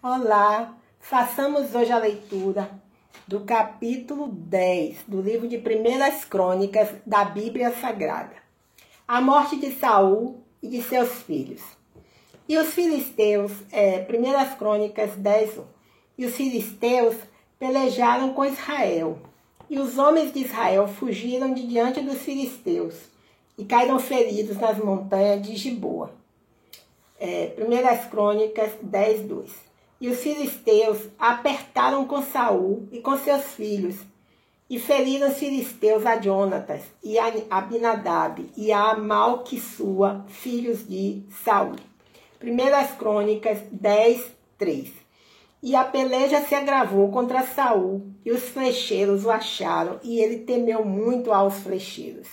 Olá, façamos hoje a leitura do capítulo 10 do livro de Primeiras Crônicas da Bíblia Sagrada. A morte de Saul e de seus filhos. E os filisteus, Primeiras Crônicas 10:1. E os filisteus pelejaram com Israel. E os homens de Israel fugiram de diante dos filisteus e caíram feridos nas montanhas de Giboa. Primeiras Crônicas 10:2. E os filisteus apertaram com Saul e com seus filhos, e feriram os filisteus a Jonatas, e a Abinadab, e a Malquissua, filhos de Saul. Primeiras Crônicas 10:3. E a peleja se agravou contra Saul, e os flecheiros o acharam, e ele temeu muito aos flecheiros.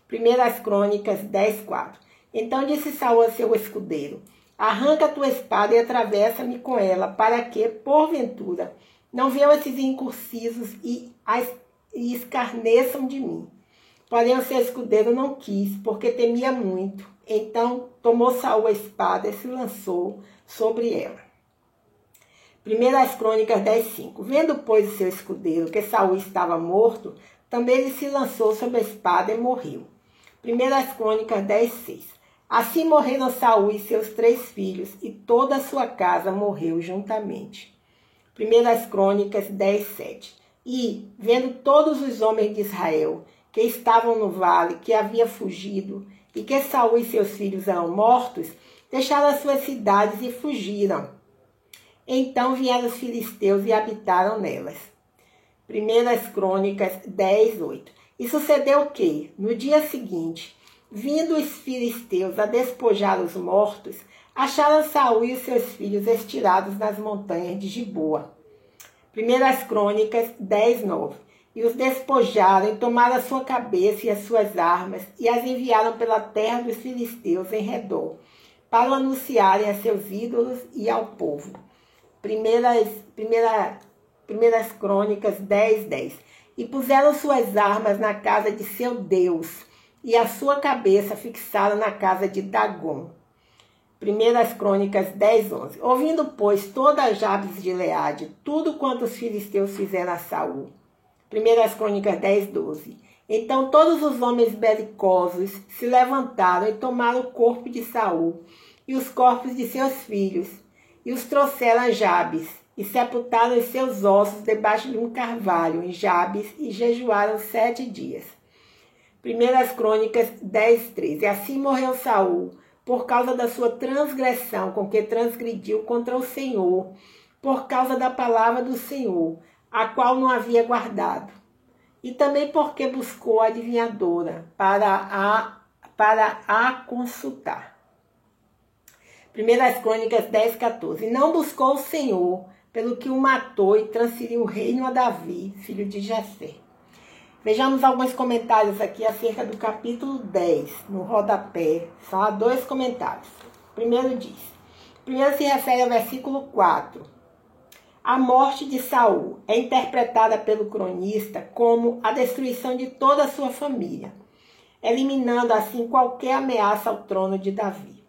Primeiras Crônicas 10:4. Então disse Saul a seu escudeiro: arranca a tua espada e atravessa-me com ela, para que, porventura, não venham esses incursisos e escarneçam de mim. Porém o seu escudeiro não quis, porque temia muito. Então tomou Saul a espada e se lançou sobre ela. Primeiras Crônicas 10:5. Vendo, pois, o seu escudeiro que Saul estava morto, também ele se lançou sobre a espada e morreu. Primeiras Crônicas 10:6. Assim morreram Saul e seus 3 filhos, e toda a sua casa morreu juntamente. Primeiras Crônicas 10:7. E, vendo todos os homens de Israel que estavam no vale, que havia fugido, e que Saul e seus filhos eram mortos, deixaram as suas cidades e fugiram. Então vieram os filisteus e habitaram nelas. Primeiras Crônicas 10:8. E sucedeu que, no dia seguinte, vindo os filisteus a despojar os mortos, acharam Saul e os seus filhos estirados nas montanhas de Giboa. Primeiras Crônicas 10:9. E os despojaram e tomaram a sua cabeça e as suas armas e as enviaram pela terra dos filisteus em redor, para anunciarem a seus ídolos e ao povo. Primeiras Crônicas 10:10. E puseram suas armas na casa de seu Deus, e a sua cabeça fixaram na casa de Dagom. Primeiras Crônicas 10:11. Ouvindo, pois, toda a Jabes de Gileade, tudo quanto os filisteus fizeram a Saul. Primeiras Crônicas 10:12. Então todos os homens belicosos se levantaram e tomaram o corpo de Saul e os corpos de seus filhos, e os trouxeram a Jabes, e sepultaram os seus ossos debaixo de um carvalho em Jabes, e jejuaram 7 dias. Primeiras Crônicas 10:13. E assim morreu Saul, por causa da sua transgressão com que transgrediu contra o Senhor, por causa da palavra do Senhor, a qual não havia guardado. E também porque buscou a adivinhadora para a consultar. Primeiras Crônicas 10:14. E não buscou o Senhor, pelo que o matou e transferiu o reino a Davi, filho de Jessé. Vejamos alguns comentários aqui acerca do capítulo 10, no rodapé. Só há 2 comentários. Primeiro se refere ao versículo 4. A morte de Saul é interpretada pelo cronista como a destruição de toda a sua família, eliminando assim qualquer ameaça ao trono de Davi.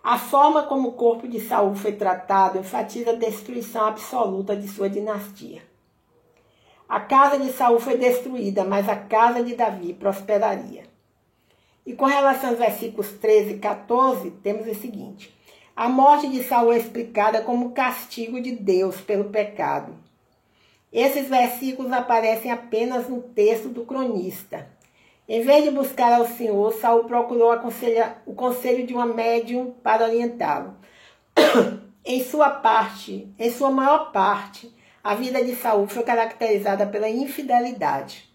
A forma como o corpo de Saul foi tratado enfatiza a destruição absoluta de sua dinastia. A casa de Saul foi destruída, mas a casa de Davi prosperaria. E com relação aos versículos 13 e 14, temos o seguinte: a morte de Saul é explicada como castigo de Deus pelo pecado. Esses versículos aparecem apenas no texto do cronista. Em vez de buscar ao Senhor, Saul procurou o conselho de uma médium para orientá-lo. Em sua maior parte, a vida de Saul foi caracterizada pela infidelidade.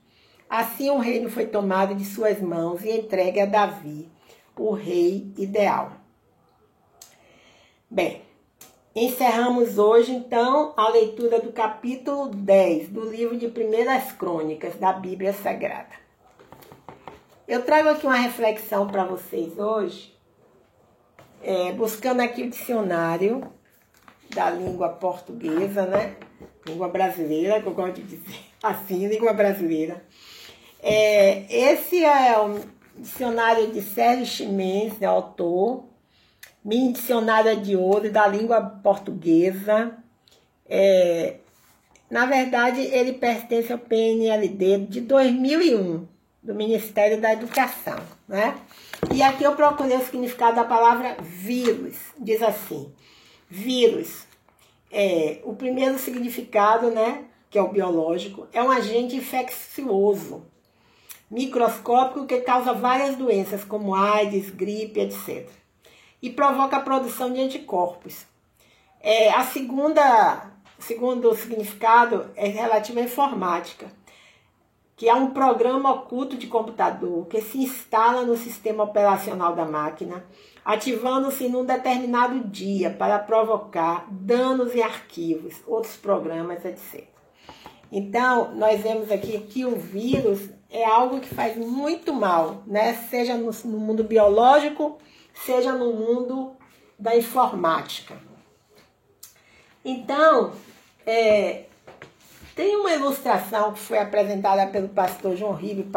Assim o reino foi tomado de suas mãos e entregue a Davi, o rei ideal. Bem, encerramos hoje então a leitura do capítulo 10 do livro de Primeiras Crônicas da Bíblia Sagrada. Eu trago aqui uma reflexão para vocês hoje, buscando aqui o dicionário da língua portuguesa, né? Língua brasileira, que eu gosto de dizer assim, língua brasileira. Esse é o dicionário de Sérgio Ximenes, autor, Mini Dicionário de Ouro da Língua Portuguesa. Na verdade, ele pertence ao PNLD de 2001, do Ministério da Educação, né? E aqui eu procurei o significado da palavra vírus. Diz assim, vírus, o primeiro significado, né, que é o biológico, é um agente infeccioso, microscópico que causa várias doenças, como AIDS, gripe, etc. E provoca a produção de anticorpos. O segundo significado é relativo à informática, que é um programa oculto de computador que se instala no sistema operacional da máquina, ativando-se num determinado dia para provocar danos em arquivos, outros programas, etc. Então, nós vemos aqui que o vírus é algo que faz muito mal, né? Seja no mundo biológico, seja no mundo da informática. Então, tem uma ilustração que foi apresentada pelo pastor João Ribe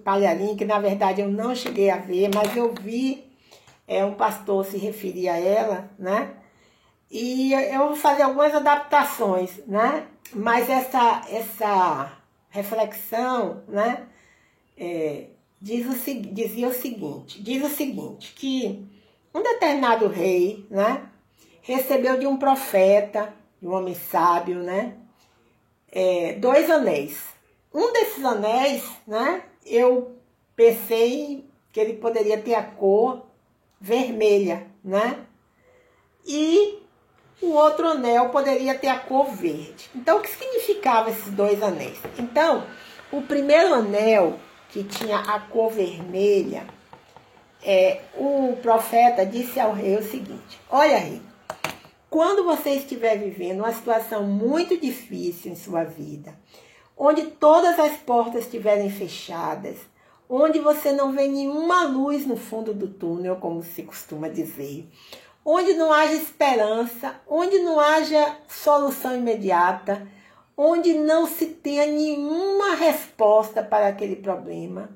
Palharim, que na verdade eu não cheguei a ver, mas eu vi um pastor se referir a ela, né? E eu vou fazer algumas adaptações, né? Mas essa reflexão, né? Diz o seguinte, que um determinado rei, né? Recebeu de um profeta, de um homem sábio, né? 2 anéis. Um desses anéis, né? Eu pensei que ele poderia ter a cor vermelha, né? E o outro anel poderia ter a cor verde. Então, o que significava esses 2 anéis? Então, o primeiro anel, que tinha a cor vermelha, o profeta disse ao rei o seguinte: olha, rei, quando você estiver vivendo uma situação muito difícil em sua vida, onde todas as portas estiverem fechadas, onde você não vê nenhuma luz no fundo do túnel, como se costuma dizer, onde não haja esperança, onde não haja solução imediata, onde não se tenha nenhuma resposta para aquele problema,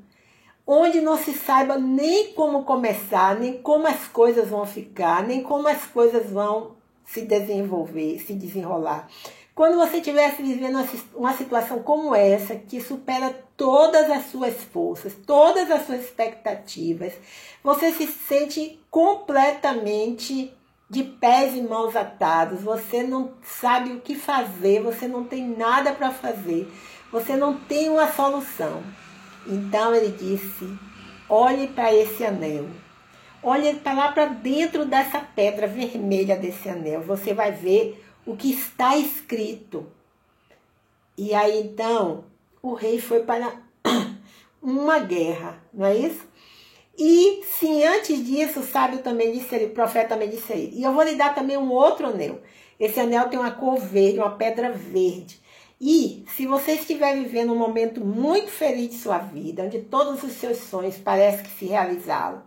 onde não se saiba nem como começar, nem como as coisas vão ficar, nem como as coisas vão se desenvolver, se desenrolar. Quando você estiver vivendo uma situação como essa, que supera todas as suas forças, todas as suas expectativas, você se sente completamente de pés e mãos atados, você não sabe o que fazer, você não tem nada para fazer, você não tem uma solução. Então ele disse: olhe para esse anel. Olhe para lá para dentro dessa pedra vermelha desse anel. Você vai ver o que está escrito. E aí então o rei foi para uma guerra, não é isso? E sim, antes disso, o sábio também disse ele, o profeta também disse a ele: e eu vou lhe dar também um outro anel. Esse anel tem uma cor verde, uma pedra verde. E se você estiver vivendo um momento muito feliz de sua vida, onde todos os seus sonhos parecem que se realizaram,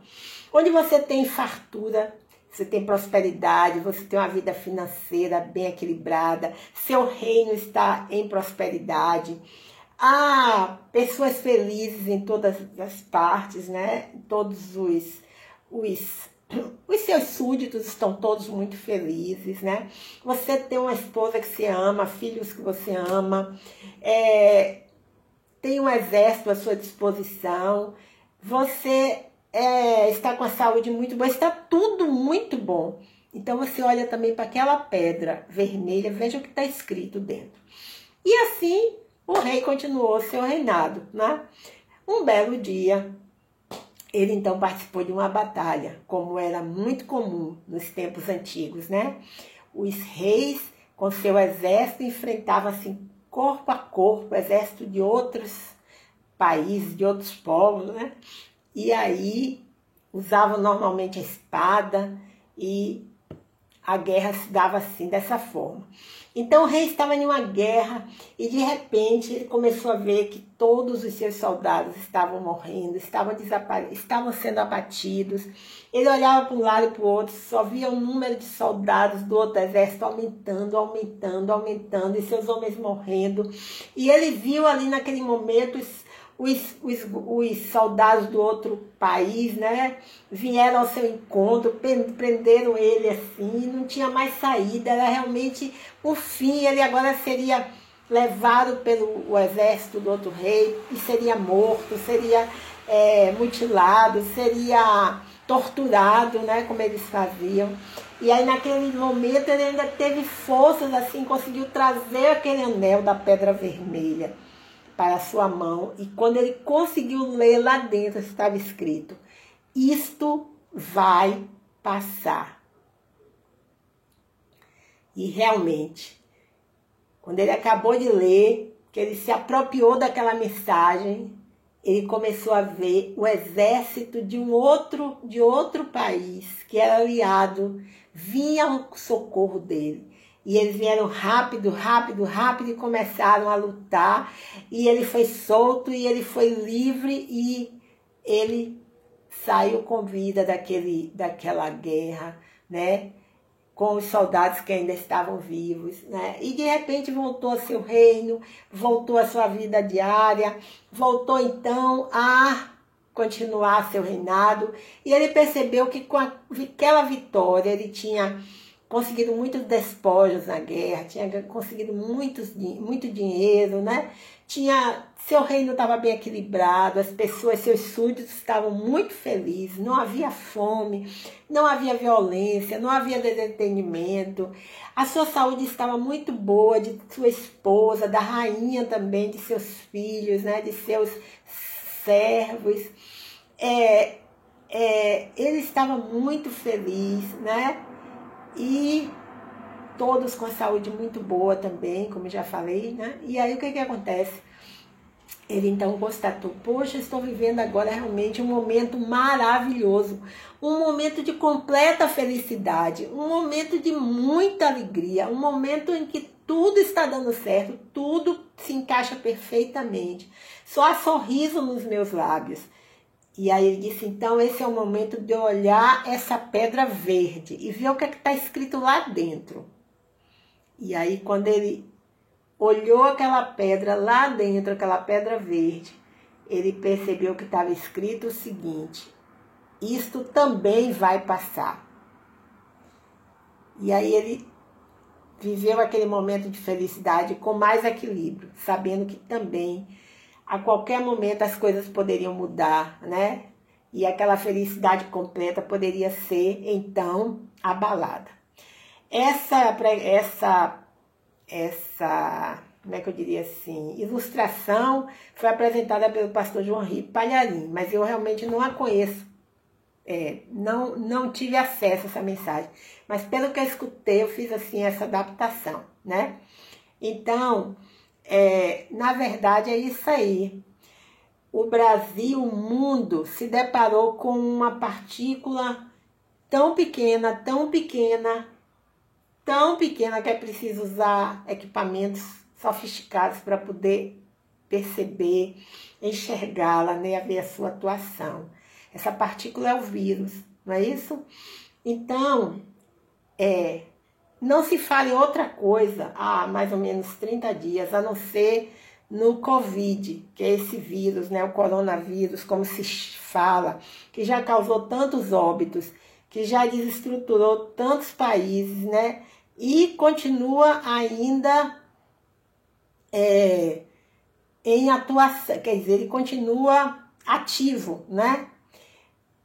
onde você tem fartura, você tem prosperidade, você tem uma vida financeira bem equilibrada, seu reino está em prosperidade, há pessoas felizes em todas as partes, né? Todos os seus súditos estão todos muito felizes, né? Você tem uma esposa que você ama, filhos que você ama, tem um exército à sua disposição, você está com a saúde muito boa, está tudo muito bom. Então você olha também para aquela pedra vermelha, veja o que está escrito dentro. E assim o rei continuou seu reinado, né? Um belo dia, ele então participou de uma batalha, como era muito comum nos tempos antigos, né? Os reis com seu exército enfrentavam assim, corpo a corpo, exército de outros países, de outros povos, né? E aí usavam normalmente a espada e a guerra se dava assim, dessa forma. Então o rei estava em uma guerra e de repente ele começou a ver que todos os seus soldados estavam morrendo, estavam sendo abatidos. Ele olhava para um lado e para o outro, só via o número de soldados do outro exército aumentando, e seus homens morrendo. E ele viu ali naquele momento os soldados do outro país, né, vieram ao seu encontro, prenderam ele assim, não tinha mais saída, era realmente o fim. Ele agora seria levado pelo exército do outro rei e seria morto, seria mutilado, seria torturado, né, como eles faziam. E aí naquele momento ele ainda teve forças, assim, conseguiu trazer aquele anel da pedra vermelha para a sua mão. E quando ele conseguiu ler, lá dentro estava escrito: isto vai passar. E realmente, quando ele acabou de ler, que ele se apropriou daquela mensagem, ele começou a ver o exército de outro país, que era aliado, vinha ao socorro dele. E eles vieram rápido, rápido, rápido e começaram a lutar. E ele foi solto e ele foi livre e ele saiu com vida daquela guerra, né? Com os soldados que ainda estavam vivos, né? E de repente voltou ao seu reino, voltou à sua vida diária, voltou então a continuar seu reinado. E ele percebeu que com aquela vitória ele tinha conseguido muitos despojos na guerra, tinha conseguido muito dinheiro, né? Seu reino estava bem equilibrado, as pessoas, seus súditos estavam muito felizes, não havia fome, não havia violência, não havia desentendimento, a sua saúde estava muito boa, de sua esposa, da rainha também, de seus filhos, né? De seus servos. Ele estava muito feliz, né? E todos com a saúde muito boa também, como já falei, né? E aí o que acontece? Ele então constatou: poxa, estou vivendo agora realmente um momento maravilhoso, um momento de completa felicidade, um momento de muita alegria, um momento em que tudo está dando certo, tudo se encaixa perfeitamente, só há sorriso nos meus lábios. E aí ele disse: então esse é o momento de eu olhar essa pedra verde e ver o que está escrito lá dentro. E aí quando ele olhou aquela pedra lá dentro, aquela pedra verde, ele percebeu que estava escrito o seguinte: isto também vai passar. E aí ele viveu aquele momento de felicidade com mais equilíbrio, sabendo que também a qualquer momento as coisas poderiam mudar, né? E aquela felicidade completa poderia ser, então, abalada. Essa, como é que eu diria assim, ilustração foi apresentada pelo pastor João Rico Palharim, mas eu realmente não a conheço. Não tive acesso a essa mensagem. Mas pelo que eu escutei, eu fiz assim essa adaptação, né? Então, na verdade é isso aí. O Brasil, o mundo, se deparou com uma partícula tão pequena, tão pequena, tão pequena, que é preciso usar equipamentos sofisticados para poder perceber, enxergá-la, né, ver a sua atuação. Essa partícula é o vírus, não é isso? Então, não se fale outra coisa há mais ou menos 30 dias, a não ser no Covid, que é esse vírus, né, o coronavírus, como se fala, que já causou tantos óbitos, que já desestruturou tantos países, né, e continua ainda em atuação, quer dizer, ele continua ativo, né?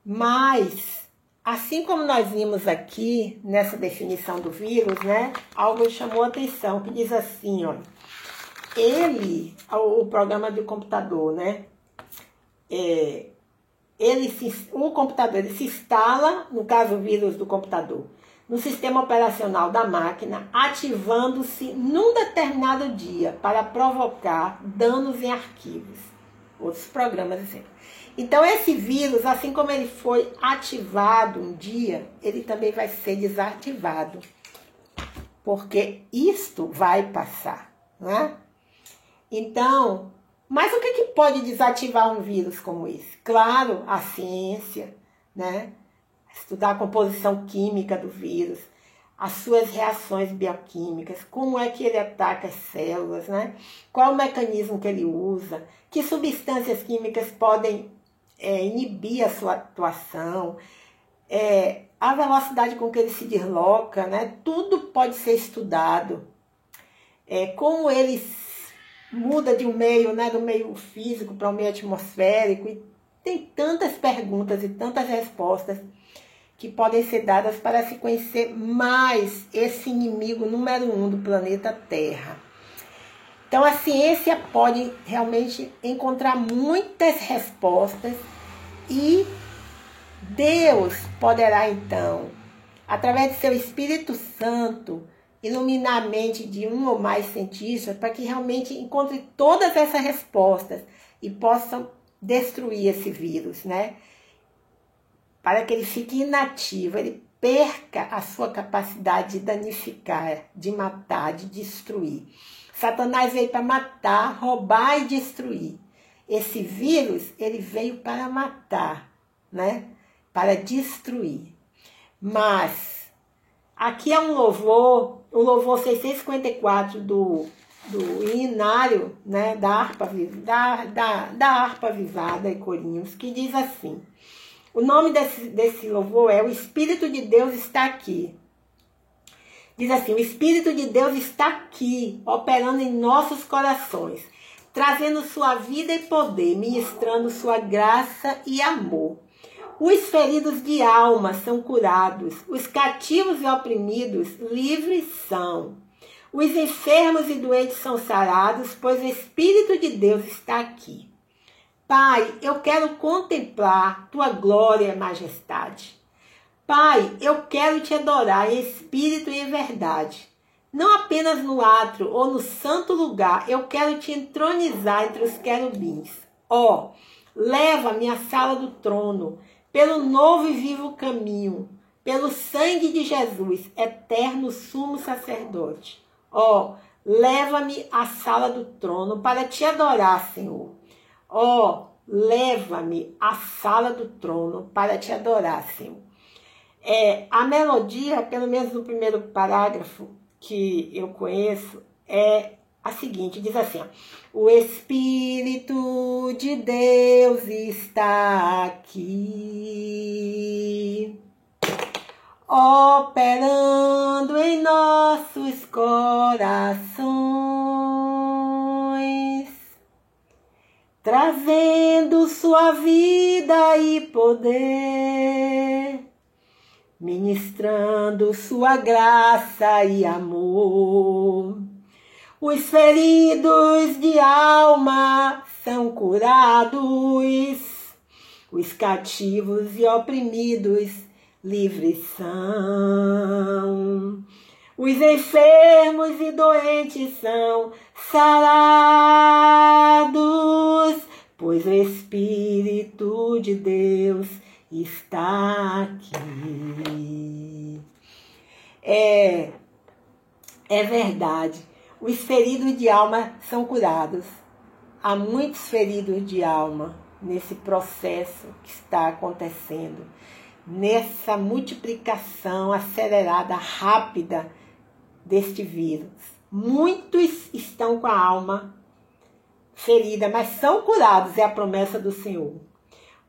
Mas, assim como nós vimos aqui nessa definição do vírus, né, algo chamou a atenção, que diz assim, ó, o programa do computador, né, o computador ele se instala, no caso o vírus do computador, no sistema operacional da máquina, ativando-se num determinado dia para provocar danos em arquivos, outros programas, etc. Então esse vírus, assim como ele foi ativado um dia, ele também vai ser desativado, porque isto vai passar, né? Então, mas o que pode desativar um vírus como esse? Claro, a ciência, né? Estudar a composição química do vírus, as suas reações bioquímicas, como é que ele ataca as células, né? Qual o mecanismo que ele usa, que substâncias químicas podem inibir a sua atuação, a velocidade com que ele se desloca, né? Tudo pode ser estudado. Como ele muda de um meio, né, do meio físico para o meio atmosférico. E tem tantas perguntas e tantas respostas que podem ser dadas para se conhecer mais esse inimigo número 1 do planeta Terra. Então a ciência pode realmente encontrar muitas respostas e Deus poderá então, através de seu Espírito Santo, iluminar a mente de um ou mais cientistas para que realmente encontre todas essas respostas e possam destruir esse vírus, né? Para que ele fique inativo, ele perca a sua capacidade de danificar, de matar, de destruir. Satanás veio para matar, roubar e destruir. Esse vírus, ele veio para matar, né? Para destruir. Mas aqui é um louvor, o louvor 654 do hinário, né, da harpa vivada e corinhos, que diz assim: o nome desse louvor é O Espírito de Deus está aqui. Diz assim: o Espírito de Deus está aqui, operando em nossos corações, trazendo sua vida e poder, ministrando sua graça e amor. Os feridos de alma são curados, os cativos e oprimidos livres são. Os enfermos e doentes são sarados, pois o Espírito de Deus está aqui. Pai, eu quero contemplar tua glória e majestade. Pai, eu quero te adorar em espírito e em verdade. Não apenas no átrio ou no santo lugar, eu quero te entronizar entre os querubins. Leva-me à sala do trono, pelo novo e vivo caminho, pelo sangue de Jesus, eterno sumo sacerdote. Leva-me à sala do trono para te adorar, Senhor. Leva-me à sala do trono para te adorar, Senhor. A melodia, pelo menos no primeiro parágrafo que eu conheço, é a seguinte, diz assim: o Espírito de Deus está aqui, operando em nossos corações, trazendo sua vida e poder, ministrando sua graça e amor. Os feridos de alma são curados, os cativos e oprimidos livres são. Os enfermos e doentes são sarados, pois o Espírito de Deus está aqui. É verdade. Os feridos de alma são curados. Há muitos feridos de alma nesse processo que está acontecendo, nessa multiplicação acelerada, rápida deste vírus. Muitos estão com a alma ferida, mas são curados, é a promessa do Senhor.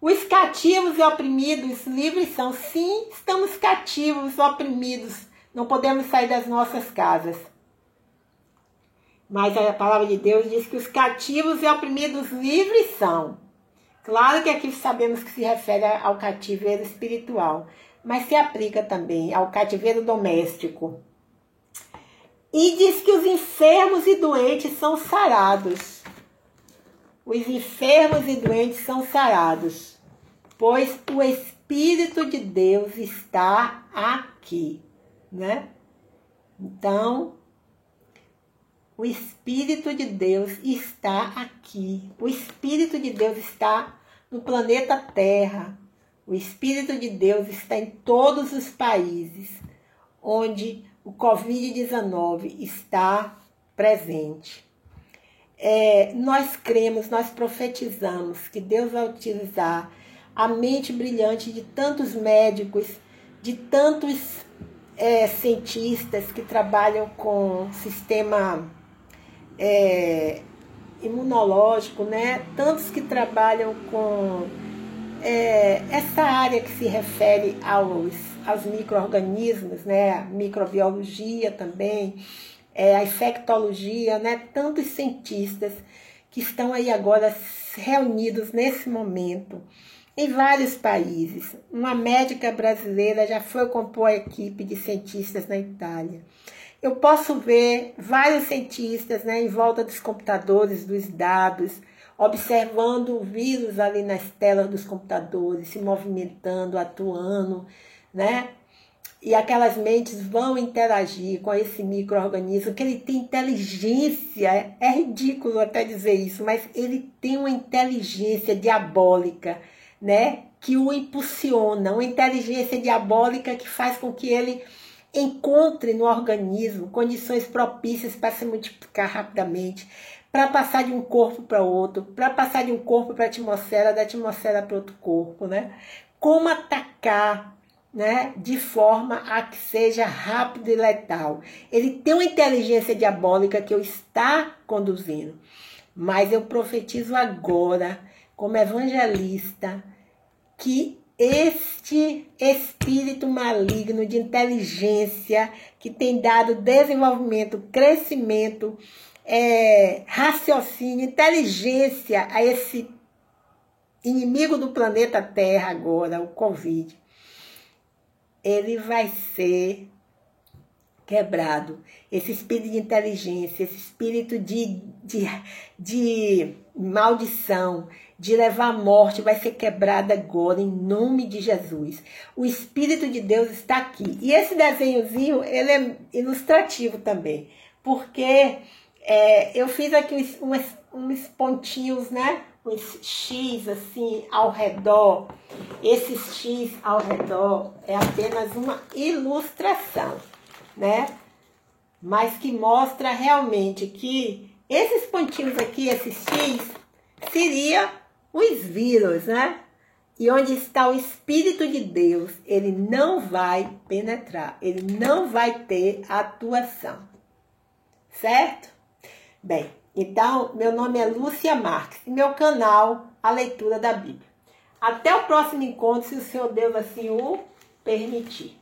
Os cativos e oprimidos livres são. Sim, estamos cativos, oprimidos, não podemos sair das nossas casas. Mas a palavra de Deus diz que os cativos e oprimidos livres são. Claro que aqui sabemos que se refere ao cativeiro espiritual, mas se aplica também ao cativeiro doméstico. E diz que os enfermos e doentes são sarados. Os enfermos e doentes são sarados, pois o Espírito de Deus está aqui, né? Então, o Espírito de Deus está aqui. O Espírito de Deus está no planeta Terra. O Espírito de Deus está em todos os países onde o Covid-19 está presente. Nós cremos, nós profetizamos que Deus vai utilizar a mente brilhante de tantos médicos, de tantos cientistas que trabalham com sistema imunológico, né? Tantos que trabalham com essa área que se refere aos micro-organismos, né? A microbiologia também, a infectologia, né? Tantos cientistas que estão aí agora reunidos nesse momento em vários países. Uma médica brasileira já foi compor a equipe de cientistas na Itália. Eu posso ver vários cientistas, né, em volta dos computadores, dos dados, observando o vírus ali nas telas dos computadores, se movimentando, atuando, né? E aquelas mentes vão interagir com esse micro-organismo, que ele tem inteligência, é ridículo até dizer isso, mas ele tem uma inteligência diabólica, né? Que o impulsiona, uma inteligência diabólica que faz com que ele encontre no organismo condições propícias para se multiplicar rapidamente, para passar de um corpo para outro, para passar de um corpo para a atmosfera, da atmosfera para outro corpo, né? Como atacar, né, de forma a que seja rápido e letal. Ele tem uma inteligência diabólica que eu está conduzindo, mas eu profetizo agora, como evangelista, que este espírito maligno de inteligência que tem dado desenvolvimento, crescimento, raciocínio, inteligência a esse inimigo do planeta Terra agora, o Covid, ele vai ser quebrado. Esse espírito de inteligência, esse espírito de maldição, de levar a morte, vai ser quebrado agora em nome de Jesus. O Espírito de Deus está aqui. E esse desenhozinho, ele é ilustrativo também, porque eu fiz aqui uns pontinhos, né? Uns X assim ao redor. Esse X ao redor é apenas uma ilustração, né? Mas que mostra realmente que esses pontinhos aqui, esses X, seria os vírus, né? E onde está o Espírito de Deus, ele não vai penetrar, ele não vai ter atuação, certo? Bem, então, meu nome é Lúcia Marques e meu canal, a leitura da Bíblia. Até o próximo encontro, se o Senhor Deus assim o permitir.